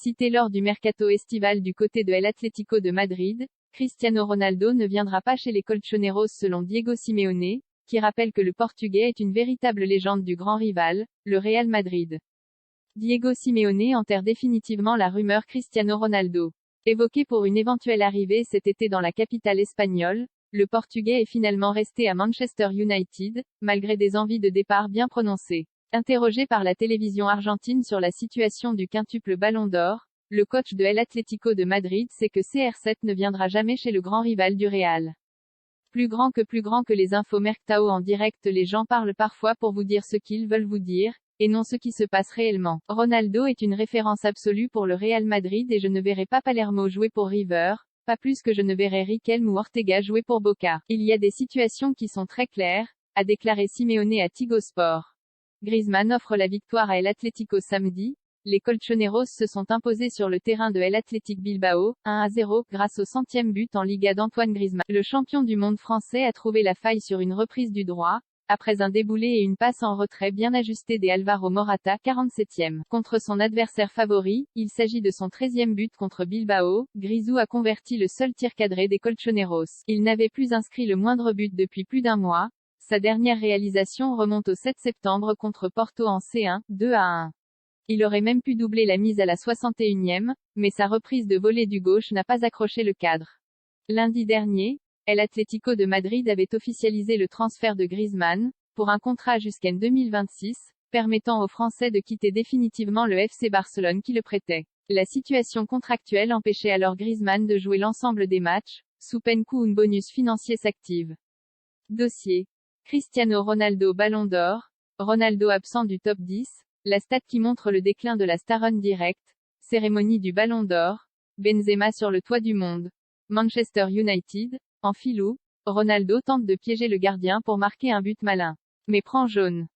Cité lors du mercato estival du côté de El Atlético de Madrid, Cristiano Ronaldo ne viendra pas chez les Colchoneros selon Diego Simeone, qui rappelle que le Portugais est une véritable légende du grand rival, le Real Madrid. Diego Simeone enterre définitivement la rumeur Cristiano Ronaldo. Évoqué pour une éventuelle arrivée cet été dans la capitale espagnole, le Portugais est finalement resté à Manchester United, malgré des envies de départ bien prononcées. Interrogé par la télévision argentine sur la situation du quintuple Ballon d'Or, le coach de El Atlético de Madrid sait que CR7 ne viendra jamais chez le grand rival du Real. Plus grand que les infos Mercatao en direct, les gens parlent parfois pour vous dire ce qu'ils veulent vous dire, et non ce qui se passe réellement. Ronaldo est une référence absolue pour le Real Madrid et je ne verrai pas Palermo jouer pour River, pas plus que je ne verrai Riquelme ou Ortega jouer pour Boca. Il y a des situations qui sont très claires, a déclaré Simeone à Tigo Sport. Griezmann offre la victoire à El Atlético samedi. Les Colchoneros se sont imposés sur le terrain de El Athletic Bilbao, 1-0, grâce au 100e but en Liga d'Antoine Griezmann. Le champion du monde français a trouvé la faille sur une reprise du droit, après un déboulé et une passe en retrait bien ajustée des Alvaro Morata, 47e. Contre son adversaire favori, il s'agit de son 13e but contre Bilbao, Grisou a converti le seul tir cadré des Colchoneros. Il n'avait plus inscrit le moindre but depuis plus d'un mois. Sa dernière réalisation remonte au 7 septembre contre Porto en C1, 2-1. Il aurait même pu doubler la mise à la 61e, mais sa reprise de volée du gauche n'a pas accroché le cadre. Lundi dernier, El Atlético de Madrid avait officialisé le transfert de Griezmann, pour un contrat jusqu'en 2026, permettant aux Français de quitter définitivement le FC Barcelone qui le prêtait. La situation contractuelle empêchait alors Griezmann de jouer l'ensemble des matchs, sous peine qu'un bonus financier s'active. Dossier. Cristiano Ronaldo Ballon d'Or, Ronaldo absent du top 10, la stat qui montre le déclin de la star on direct, cérémonie du Ballon d'Or, Benzema sur le toit du monde. Manchester United, en filou, Ronaldo tente de piéger le gardien pour marquer un but malin. Mais prend jaune.